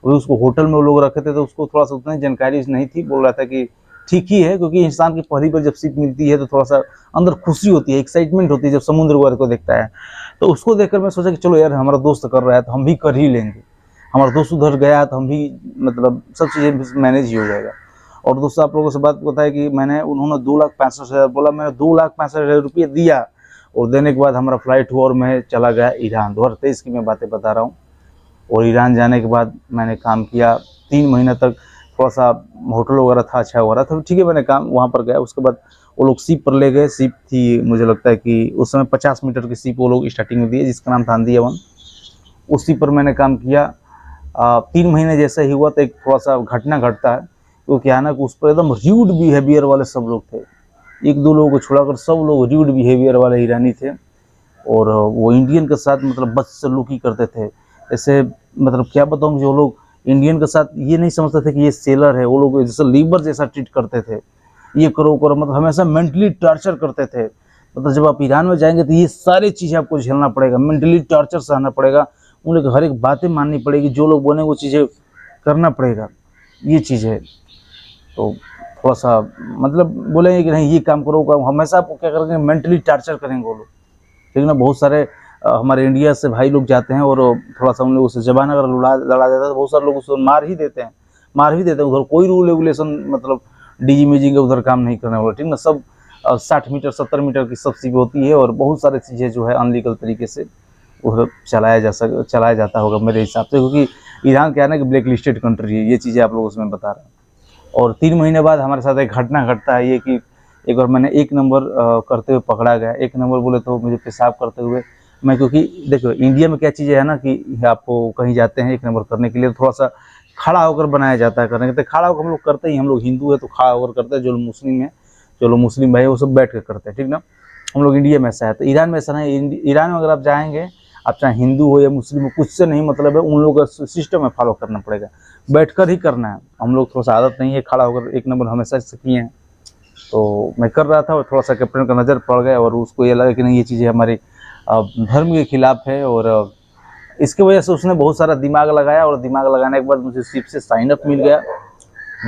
अभी उसको होटल में वो लोग रखे थे, तो उसको थोड़ा सा उतनी जानकारी नहीं थी। बोल रहा था कि ठीक ही है, क्योंकि इंसान की पहली बार जब शिप मिलती है तो थोड़ा सा अंदर खुशी होती है, एक्साइटमेंट होती है जब समुद्र वगैरह को देखता है। तो उसको देखकर मैं सोचा कि चलो यार हमारा दोस्त कर रहा है तो हम भी कर ही लेंगे। हमारा दोस्त उधर गया तो हम भी मतलब सब चीज़ें मैनेज ही हो जाएगा। और दोस्तों आप लोगों से बात बताया कि उन्होंने 2,65,000 बोला, मैंने 2,65,000 रुपये दिया, और देने के बाद हमारा फ्लाइट हुआ और मैं चला गया ईरान। 2023 की मैं बातें बता रहा हूँ। और ईरान जाने के बाद मैंने काम किया 3 महीने तक। थोड़ा सा होटल वगैरह था, अच्छा हो रहा था, ठीक है, मैंने काम वहाँ पर गया। उसके बाद वो लोग शिप पर ले गए। शिप थी मुझे लगता है कि उस समय 50 मीटर की शिप वो लोग स्टार्टिंग में दिए, जिसका नाम था अंदियावन। उस शिप पर मैंने काम किया। 3 महीने जैसा ही हुआ तो एक थोड़ा सा घटना घटता है, क्योंकि क्या है ना कि उस पर एकदम र्यूड बिहेवियर वाले सब लोग थे। 1-2 लोगों को छोड़ाकर सब लोग र्यूड बिहेवियर वाले ईरानी थे, और वो इंडियन के साथ मतलब बदसलूकी करते थे। ऐसे मतलब क्या बताऊँ, जो लोग इंडियन के साथ ये नहीं समझते थे कि ये सेलर है, वो लोग जैसे लीवर जैसा ट्रीट करते थे, ये करो करो, मतलब हमेशा मेंटली टॉर्चर करते थे। मतलब जब आप ईरान में जाएंगे तो ये सारी चीज़ें आपको झेलना पड़ेगा, मेंटली टॉर्चर सहना पड़ेगा, उन लोग हर एक बातें माननी पड़ेगी, जो लोग बोलेंगे वो चीज़ें करना पड़ेगा, ये चीज़ है। तो थोड़ा सा मतलब बोलेंगे कि नहीं ये काम करो, हमेशा आपको क्या करेंगे, मेंटली टॉर्चर करेंगे वो लोग, ठीक है ना। बहुत सारे हमारे इंडिया से भाई लोग जाते हैं और थोड़ा सा उन लोगों से जबान अगर लड़ा देता है तो बहुत सारे लोग उसको मार भी देते हैं। उधर कोई रूल रेगुलेशन मतलब डीजी मीजी का उधर काम नहीं करने वाला, ठीक ना। सब 60 मीटर 70 मीटर की सब्सिडी होती है और बहुत सारी चीज़ें जो है अनलीगल तरीके से उधर चलाया जाता होगा मेरे हिसाब से, क्योंकि ईरान क्या है ना कि ब्लैक लिस्टेड कंट्री है, ये चीज़ें आप लोगों से मैं बता रहा हूँ। और 3 महीने बाद हमारे साथ एक घटना घटता है, ये कि एक बार मैंने 1 नंबर करते हुए पकड़ा गया। 1 नंबर बोले तो मुझे पेशाब करते हुए, मैं क्योंकि देखो इंडिया में क्या चीज़ें है ना कि आपको कहीं जाते हैं 1 नंबर करने के लिए थोड़ा सा खड़ा होकर बनाया जाता है करने के, तो खड़ा होकर हम लोग करते ही, हम लोग हिंदू है तो खड़ा होकर करते हैं, जो लोग मुस्लिम है, जो लोग मुस्लिम भाई वो सब बैठ कर करते हैं, ठीक ना। हम लोग इंडिया में ऐसा है, तो ईरान में ऐसा नहीं। ईरान में अगर आप जाएंगे, आप चाहे हिंदू हो या मुस्लिम हो, कुछ से नहीं मतलब है, उन लोगों का सिस्टम है, फॉलो करना पड़ेगा, बैठकर ही करना है। हम लोग थोड़ा सा आदत नहीं है खड़ा होकर 1 नंबर हमेशा से किए हैं, तो मैं कर रहा था और थोड़ा सा कैप्टन का नज़र पड़ गया और उसको ये लगा कि नहीं ये चीज़ें हमारे धर्म के खिलाफ है, और इसकी वजह से उसने बहुत सारा दिमाग लगाया, और दिमाग लगाने के बाद मुझे शिप से साइन अप मिल गया।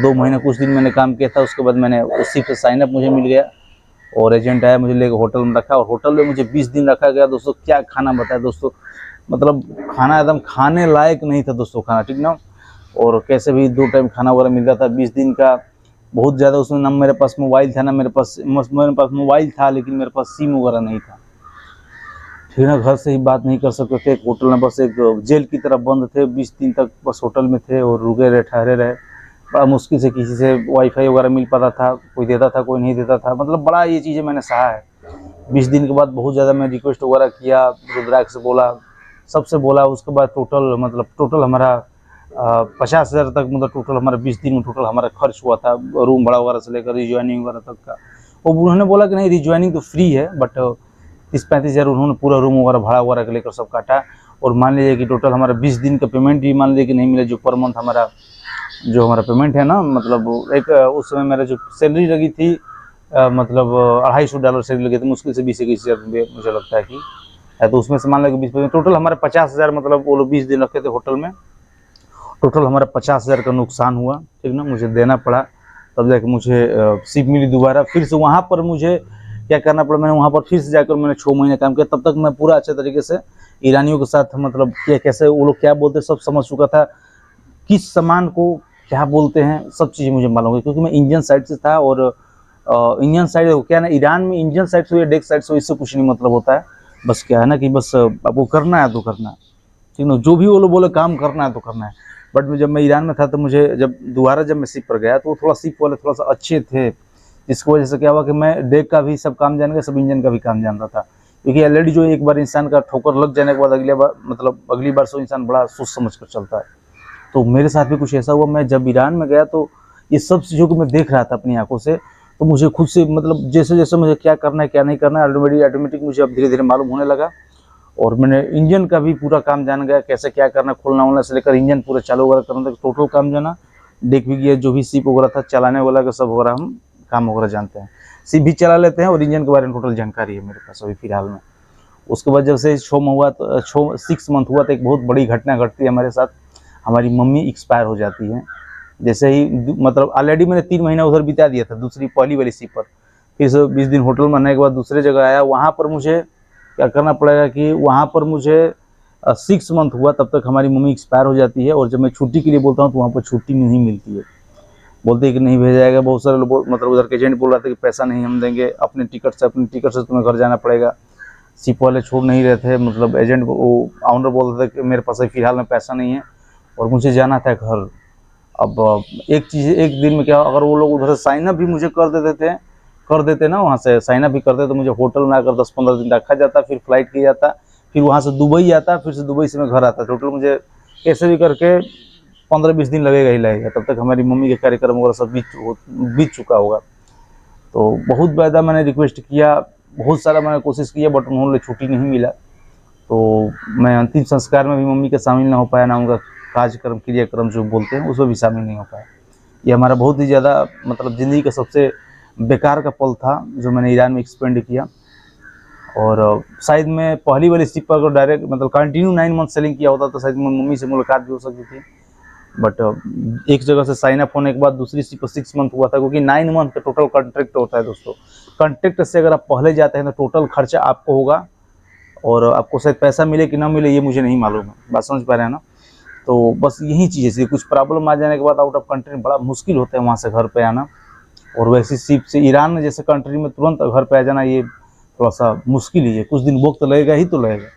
2 महीने कुछ दिन मैंने काम किया था, उसके बाद मैंने उस शिप से साइन अप मुझे मिल गया, और एजेंट आया मुझे लेकर होटल में रखा, और होटल में मुझे 20 दिन रखा गया। दोस्तों क्या खाना बताया दोस्तों, मतलब खाना एकदम खाने लायक नहीं था दोस्तों, खाना, ठीक ना। और कैसे भी 2 टाइम खाना वगैरह मिल रहा था 20 दिन का, बहुत ज़्यादा। उसमें ना मेरे पास मोबाइल था, ना मेरे पास मोबाइल था, लेकिन मेरे पास सिम वगैरह नहीं था, ठीक है। घर से ही बात नहीं कर सकते थे, होटल में बस एक जेल की तरह बंद थे, 20 दिन तक बस होटल में थे और रुके रहे, ठहरे रहे। बड़ा मुश्किल से किसी से वाईफाई वगैरह मिल पाता था, कोई देता था कोई नहीं देता था, मतलब बड़ा ये चीज़ें मैंने सहा है। 20 दिन के बाद बहुत ज़्यादा मैं रिक्वेस्ट वगैरह किया, रुद्राक्ष से बोला, सबसे बोला। उसके बाद टोटल हमारा 50,000 तक, मतलब टोटल हमारा 20 दिन में टोटल हमारा खर्च हुआ था, रूम भाड़ा वगैरह से लेकर रिज्वाइनिंग वगैरह तक का। और उन्होंने बोला कि नहीं रिज्वाइनिंग तो फ्री है, बट 30-35 हज़ार उन्होंने पूरा रूम वगैरह भाड़ा वगैरह के लेकर सब काटा। और मान लीजिए कि टोटल हमारा 20 दिन का पेमेंट भी मान लीजिए कि नहीं मिला, जो पर मंथ हमारा जो हमारा पेमेंट है ना, मतलब एक उस समय मेरा जो सैलरी लगी थी मतलब $250 सैलरी लगी थी, मुश्किल से 20-21 हज़ार रुपये मुझे लगता है कि है, तो उसमें से मान लो कि 20% टोटल हमारे 50,000, मतलब वो लोग 20 दिन रखे थे होटल में, टोटल हमारा 50,000 का नुकसान हुआ, ठीक ना, मुझे देना पड़ा। तब जाकर मुझे शिप मिली दोबारा, फिर से वहाँ पर मुझे क्या करना पड़ा, मैंने वहाँ पर फिर से जाकर मैंने 6 महीने काम किया। तब तक मैं पूरा अच्छे तरीके से ईरानियों के साथ मतलब क्या कैसे वो लोग क्या बोलते सब समझ चुका था, किस सामान को क्या बोलते हैं, सब चीज़ें मुझे मालूम है, क्योंकि मैं इंडियन साइड से था। और इंडियन साइड क्या है ना, ईरान में इंडियन साइड से या डेक साइड से इससे कुछ नहीं मतलब होता है, बस क्या है ना कि बस आपको करना है तो करना है, ठीक ना, जो भी वो लोग बोले काम करना है तो करना है। बट जब मैं ईरान में था तो मुझे जब मैं शिप पर गया तो थोड़ा शिप वाले थोड़ा सा अच्छे थे, जिसकी वजह से क्या हुआ कि मैं डेक का भी सब काम जान गया, सब इंजन का भी काम जानता था। क्योंकि ऑलरेडी जो एक बार इंसान का ठोकर लग जाने के बाद अगली बार से इंसान बड़ा सोच समझ कर चलता है। तो मेरे साथ भी कुछ ऐसा हुआ। मैं जब ईरान में गया तो ये सब चीज़ों को मैं देख रहा था अपनी आंखों से, तो मुझे खुद से मतलब जैसे जैसे मुझे क्या करना है क्या नहीं करना है ऑटोमेटिक मुझे अब धीरे धीरे मालूम होने लगा। और मैंने इंजन का भी पूरा काम जान गया, कैसे क्या करना, खोलना वोलना से लेकर इंजन पूरा चालू वगैरह करना तक टोटल काम जाना। डेक भी गया, जो भी शिप वगैरह था चलाने वाला का सब वगैरह हम काम वगैरह जानते हैं, शिप भी चला लेते हैं और इंजन के बारे में टोटल जानकारी है मेरे पास अभी फिलहाल में। उसके बाद जब से 6 मंथ हुआ तो एक बहुत बड़ी घटना घटती है हमारे साथ। हमारी मम्मी एक्सपायर हो जाती है। जैसे ही मतलब ऑलरेडी मैंने 3 महीना उधर बिता दिया था पहली वाली शिप पर, फिर से 20 दिन होटल में रहने के बाद दूसरे जगह आया। वहाँ पर मुझे क्या करना पड़ेगा कि वहाँ पर मुझे 6 मंथ हुआ तब तक हमारी मम्मी एक्सपायर हो जाती है। और जब मैं छुट्टी के लिए बोलता हूँ तो वहाँ पर छुट्टी नहीं मिलती है, बोलते हैं कि नहीं भेजा जाएगा। बहुत सारे लोग मतलब उधर के एजेंट बोल रहे थे कि पैसा नहीं हम देंगे, अपने टिकट से तुम्हें घर जाना पड़ेगा। शिप वाले छोड़ नहीं रहे थे, मतलब एजेंट वो ऑनर बोल रहे थे कि मेरे पास फिलहाल में पैसा नहीं है और मुझे जाना था घर। अब एक दिन में क्या, अगर वो लोग उधर से साइन अप भी मुझे कर देते ना, वहाँ से साइन अप भी करते तो मुझे होटल में आकर 10-15 दिन रखा जाता, फिर फ्लाइट किया जाता, फिर वहाँ से दुबई आता, फिर से दुबई से मैं घर आता। टोटल मुझे कैसे भी करके 15-20 दिन लगेगा। तब तक हमारी मम्मी के कार्यक्रम वगैरह सब बीत चुका होगा। तो बहुत ज़्यादा मैंने रिक्वेस्ट किया, बहुत सारा मैंने कोशिश किया, बट उन्होंने छुट्टी नहीं मिला। तो मैं अंतिम संस्कार में भी मम्मी के शामिल ना हो पाया, ना उनका कार्यक्रम क्रियाक्रम जो बोलते हैं उसमें भी शामिल नहीं हो पाया। ये हमारा बहुत ही ज़्यादा मतलब ज़िंदगी का सबसे बेकार का पल था जो मैंने ईरान में एक्सपेंड किया। और शायद मैं पहली वाली शिप पर अगर डायरेक्ट मतलब कंटिन्यू 9 मंथ सेलिंग किया होता तो शायद मम्मी से मुलाकात भी हो सकती थी। बट एक जगह से साइन अप होने के बाद दूसरी शिप पर 6 मंथ हुआ था, क्योंकि 9 मंथ का टोटल कॉन्ट्रैक्ट होता है दोस्तों। कॉन्ट्रैक्ट से अगर आप पहले जाते हैं तो टोटल खर्चा आपको होगा, और आपको शायद पैसा मिले कि ना मिले ये मुझे नहीं मालूम है, बात समझ पा रहे हैं ना। तो बस यही चीज़ है, कुछ प्रॉब्लम आ जाने के बाद आउट ऑफ कंट्री बड़ा मुश्किल होता है वहाँ से घर पे आना, और वैसी शिप से ईरान जैसे कंट्री में तुरंत घर पे आ जाना ये थोड़ा सा मुश्किल ही है, कुछ दिन वक्त लगेगा ही तो लगेगा,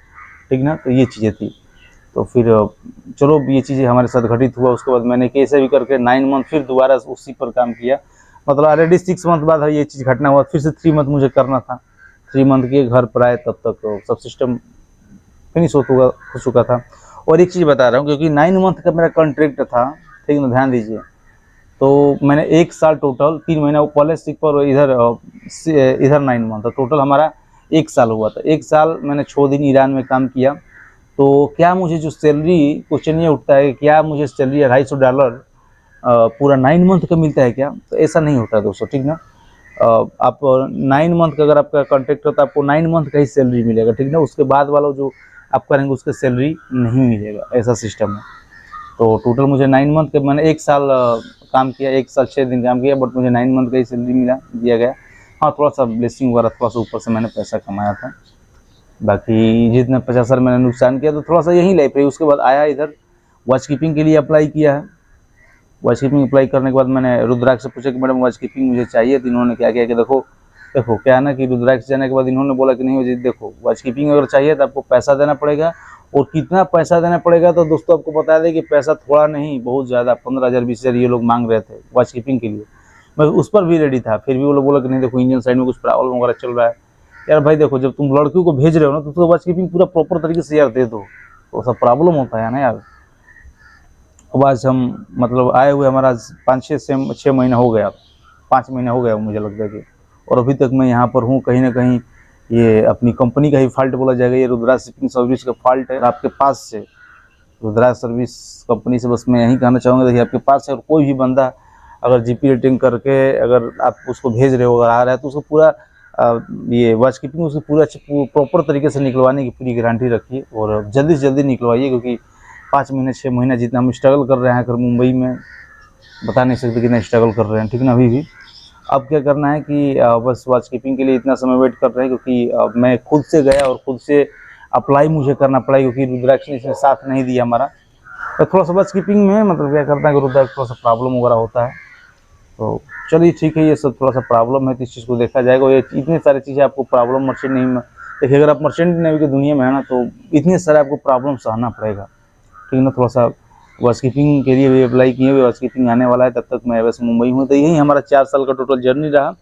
ठीक ना। तो ये चीज़ें थी। तो फिर चलो ये चीज़ें हमारे साथ घटित हुआ। उसके बाद मैंने कैसे भी करके 9 मंथ फिर दोबारा उसी पर काम किया। मतलब ऑलरेडी 6 मंथ बाद ये चीज़ घटना हुआ, फिर से 3 मंथ मुझे करना था। 3 मंथ के घर पर आए तब तक सब सिस्टम फिनिश हो चुका था। और एक चीज़ बता रहा हूँ, क्योंकि 9 मंथ का मेरा कॉन्ट्रैक्ट था, ठीक ना, ध्यान दीजिए। तो मैंने 1 साल टोटल 3 महीना पहले शिप पर, इधर 9 मंथ, तो टोटल हमारा 1 साल हुआ था। 1 साल मैंने 6 दिन ईरान में काम किया। तो क्या मुझे जो सैलरी, क्वेश्चन ये उठता है क्या मुझे सैलरी $250 पूरा 9 मंथ का मिलता है क्या? तो ऐसा नहीं होता है दोस्तों, ठीक ना। आप 9 मंथ का अगर आपका कॉन्ट्रैक्ट होता है आपको 9 मंथ का ही सैलरी मिलेगा, ठीक ना। उसके बाद वाला जो आप करेंगे उसका सैलरी नहीं मिलेगा, ऐसा सिस्टम है। तो टोटल मुझे 9 मंथ के, मैंने 1 साल काम किया, 1 साल 6 दिन काम किया, बट मुझे 9 मंथ का ही सैलरी दिया गया। हाँ, थोड़ा सा ब्लेसिंग वगैरह, थोड़ा सा ऊपर से मैंने पैसा कमाया था। बाकी जितना 50,000 मैंने नुकसान किया तो थोड़ा सा यही लाइफ रही। उसके बाद आया इधर वॉच कीपिंग के लिए अप्लाई किया है। वॉच कीपिंग अप्लाई करने के बाद मैंने रुद्राक्ष से पूछा कि मैडम वॉच कीपिंग मुझे चाहिए। तो इन्होंने क्या किया कि देखो क्या है ना कि रुद्राक्ष जाने के बाद इन्होंने बोला कि नहीं मुझे, देखो वॉच कीपिंग अगर चाहिए तो आपको पैसा देना पड़ेगा। और कितना पैसा देना पड़ेगा तो दोस्तों आपको बता दें कि पैसा थोड़ा नहीं, बहुत ज़्यादा, 15,000 20,000 ये लोग मांग रहे थे वॉच कीपिंग के लिए। मैं उस पर भी रेडी था, फिर भी वो लोग बोला कि नहीं देखो इंजन साइड में कुछ प्रॉब्लम वगैरह चल रहा है। यार भाई देखो, जब तुम लड़कियों को भेज रहे हो ना तो उसको वॉच कीपिंग पूरा प्रॉपर तरीके से यार दे दो, तो सब प्रॉब्लम होता है ना यार। अब आज हम मतलब आए हुए हमारा 5-6 महीना हो गया, 5 महीना हो गया मुझे लगता है कि, और अभी तक मैं यहाँ पर हूँ। कहीं ना कहीं ये अपनी कंपनी का ही फॉल्ट बोला जाएगा, ये रुद्राक्ष शिपिंग सर्विस का फॉल्ट है। आपके पास से रुद्राक्ष सर्विस कंपनी से बस मैं यही कहना चाहूँगा, देखिए आपके पास है और कोई भी बंदा अगर जीपी रेटिंग करके अगर आप उसको भेज रहे हो, अगर आ रहा है तो उसको पूरा ये वॉच कीपिंग उसकी पूरा प्रॉपर तरीके से निकलवाने की पूरी गारंटी रखिए, और जल्दी से जल्दी निकलवाइए। क्योंकि 5 महीने 6 महीना जितना हम स्ट्रगल कर रहे हैं अगर मुंबई में, बता नहीं सकते कितना स्ट्रगल कर रहे हैं, ठीक ना। अभी भी अब क्या करना है कि बस वॉच कीपिंग के लिए इतना समय वेट कर रहे हैं, क्योंकि मैं खुद से गया और खुद से अप्लाई मुझे करना पड़ा, क्योंकि रुद्राक्ष ने इसमें साथ नहीं दिया हमारा। तो थोड़ा सा वॉच कीपिंग में मतलब क्या करता है कि रुद्राक्ष थोड़ा सा प्रॉब्लम वगैरह होता है। तो चलिए ठीक है, ये सब थोड़ा सा प्रॉब्लम है तो इस चीज़ को देखा जाएगा। ये इतनी सारी चीज़ें आपको प्रॉब्लम मर्चेंट नेवी में, देखिए अगर आप मर्चेंट नेवी की दुनिया में है ना तो इतने सारे आपको प्रॉब्लम सहना पड़ेगा, ठीक है ना। थोड़ा सा वॉच कीपिंग के लिए भी अप्लाई किए हुए, वॉच कीपिंग आने वाला है, तब तक मैं वैसे मुंबई हूँ। तो यही हमारा 4 साल का टोटल जर्नी रहा,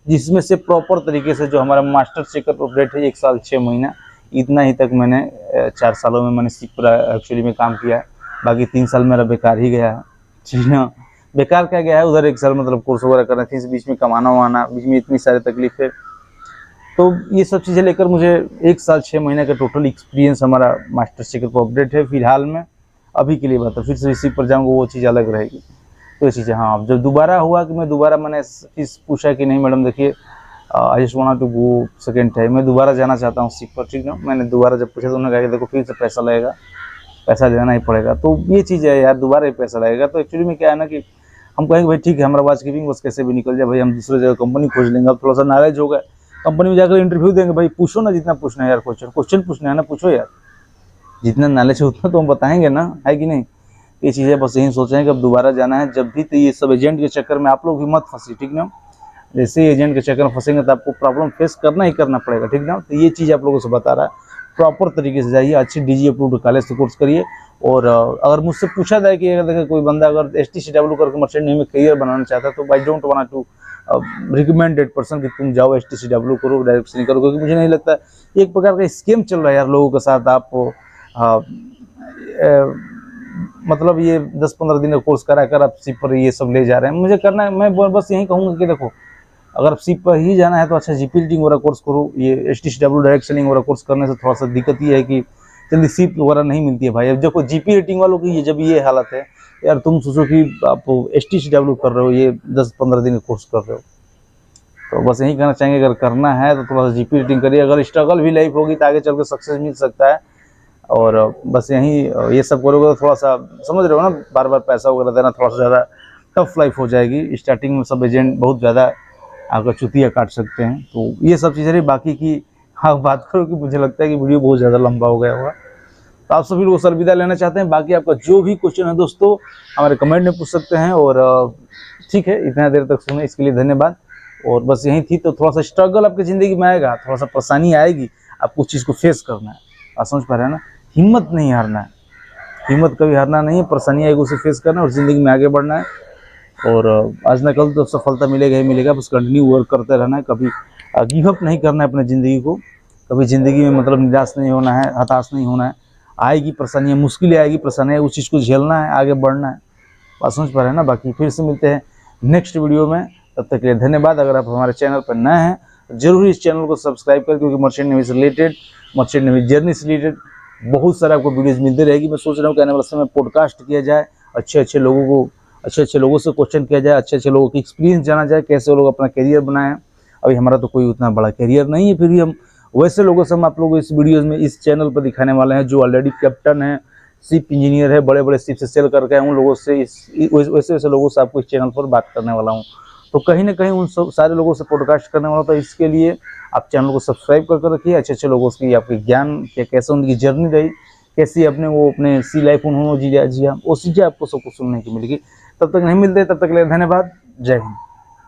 जिसमें से प्रॉपर तरीके से जो हमारा मास्टर चेकअप अपडेट है 1 साल 6 महीना, इतना ही तक मैंने 4 सालों में मैंने शिप पर एक्चुअली में काम किया है। बाकी 3 साल मेरा बेकार ही गया है, ठीक ना। बेकार क्या गया है, उधर 1 साल मतलब कोर्स वगैरह करना थी, इस बीच में कमाना वाना, बीच में इतनी सारी तकलीफें। तो ये सब चीज़ें लेकर मुझे 1 साल 6 महीने का टोटल एक्सपीरियंस हमारा मास्टर चेकअप अपडेट है फिलहाल में। अभी के लिए बात है, फिर से इसी पर जाऊँगा वो चीज़ अलग रहेगी। तो ये चीज़ें, हाँ, अब जब दोबारा हुआ कि मैं दोबारा मैंने फीस पूछा कि नहीं मैडम देखिए I just want to go second time, मैं दोबारा जाना चाहता हूँ शिप पर, ठीक ना। मैंने दोबारा जब पूछा तो उन्होंने कहा कि देखो फिर से पैसा लगेगा, पैसा देना ही पड़ेगा। तो ये चीज़ है यार, दोबारा ही पैसा लगेगा। तो एक्चुअली में क्या है ना कि हम कहेंगे भाई ठीक है हमारा वॉच कीपिंग बस कैसे भी निकल जाए भाई, हम दूसरे जगह कंपनी खोज लेंगे। अब थोड़ा सा नॉलेज होगा, कंपनी में जाकर इंटरव्यू देंगे, भाई पूछो ना जितना पूछना है यार, क्वेश्चन पूछना है ना, पूछो यार, जितना नॉलेज है उतना तो हम बताएंगे ना, है कि नहीं। ये चीज़ें बस यही सोच रहे हैं कि अब दोबारा जाना है जब भी, तो ये सब एजेंट के चक्कर में आप लोग भी मत फंसिए, ठीक ना। जैसे ही एजेंट के चक्कर में फंसेंगे तो आपको प्रॉब्लम फेस करना ही करना पड़ेगा, ठीक ना। तो ये चीज़ आप लोगों से बता रहा है, प्रॉपर तरीके से जाइए, अच्छी डीजी अप्रूव्ड कॉलेज से कोर्स करिए। और अगर मुझसे पूछा जाए कि अगर देखिए कोई बंदा अगर STCW करके मर्चेंट नेवी में करियर बनाना चाहता है तो I don't want to recommended person कि तुम जाओ STCW करो, डायरेक्ट से नहीं करो, क्योंकि मुझे नहीं लगता, एक प्रकार का स्कीम चल रहा है यार लोगों के साथ। आप मतलब ये 10-15 दिन का कोर्स करा कर आप शिप पर ये सब ले जा रहे हैं, मुझे करना है। मैं बस यही कहूँगा कि देखो अगर आप शिप पर ही जाना है तो अच्छा जीपी रेटिंग वाला कोर्स करो। ये STCW डायरेक्ट सेलिंग वाला कोर्स करने से थोड़ा सा दिक्कत ये है कि जल्दी सीट वगैरह नहीं मिलती है भाई। अब देखो जीपी रेटिंग वालों की जब ये हालत है यार, तुम सोचो कि आप STCW कर रहे हो, ये 10-15 दिन का कोर्स कर रहे हो, तो बस यही कहना चाहेंगे अगर करना है तो थोड़ा सा जीपी रेटिंग करिए। अगर स्ट्रगल भी लाइफ होगी तो आगे चल के सक्सेस मिल सकता है। और बस यही ये सब करोगे तो थोड़ा सा समझ रहे हो ना, बार बार पैसा वगैरह देना थोड़ा सा ज़्यादा टफ लाइफ हो जाएगी। स्टार्टिंग में सब एजेंट बहुत ज़्यादा आपका चुतिया काट सकते हैं। तो ये सब चीज़ें रही, बाकी की हाँ बात करो कि मुझे लगता है कि वीडियो बहुत ज़्यादा लंबा हो गया होगा। तो आप सभी लोग सर विदा लेना चाहते हैं। बाकी आपका जो भी क्वेश्चन है दोस्तों हमारे कमेंट में पूछ सकते हैं। और ठीक है, इतना देर तक सुने इसके लिए धन्यवाद। और बस यही थी, तो थोड़ा सा स्ट्रगल आपकी ज़िंदगी में आएगा, थोड़ा सा परेशानी आएगी, आपको उस चीज़ को फेस करना है। आप समझ पा रहे हैं ना, हिम्मत नहीं हारना है, हिम्मत कभी हारना नहीं है। परेशानी आएगी उसे फेस करना है और ज़िंदगी में आगे बढ़ना है। और आज न कल तो सफलता मिलेगा ही मिलेगा, बस कंटिन्यू वर्क करते रहना है। कभी गिव अप नहीं करना है अपनी ज़िंदगी को, कभी ज़िंदगी में मतलब निराश नहीं होना है, हताश नहीं होना है। आएगी परेशानियाँ, मुश्किलें आएगी, परेशानियाँ, उस चीज़ को झेलना है, आगे बढ़ना है। बात समझ पा रहे हैं ना। बाकी फिर से मिलते हैं नेक्स्ट वीडियो में, तब तक के लिए धन्यवाद। अगर आप हमारे चैनल पर नए हैं तो जरूर इस चैनल को सब्सक्राइब करें, क्योंकि मर्चेंट नेवी से रिलेटेड, मर्चेंट नेवी जर्नी से रिलेटेड बहुत सारा आपको वीडियोज़ मिलती रहेगी। मैं सोच रहा हूँ कि आने वाले समय पॉडकास्ट किया जाए, अच्छे लोगों से क्वेश्चन किया जाए, अच्छे लोगों की एक्सपीरियंस जाना जाए, कैसे वो लोग अपना करियर बनाएं। अभी हमारा तो कोई उतना बड़ा करियर नहीं है, फिर भी हम वैसे लोगों से हम आप लोगों को इस वीडियोज़ में इस चैनल पर दिखाने वाले हैं जो ऑलरेडी कैप्टन है, शिप इंजीनियर है, बड़े बड़े शिप से सेल करके उन लोगों से वैसे लोगों से आपको इस चैनल पर बात करने वाला हूँ। तो कहीं ना कहीं उन सब सारे लोगों से पॉडकास्ट करने वाला था। इसके लिए आप चैनल को सब्सक्राइब करके रखिए। अच्छे लोगों की आपके ज्ञान क्या, कैसे उनकी जर्नी रही, कैसी अपने सी लाइफ उन्होंने जिया, वो चीज़ें आपको सब कुछ सुनने की मिलेगी। तब तक नहीं मिलते, तब तक के लिए धन्यवाद। जय हिंद।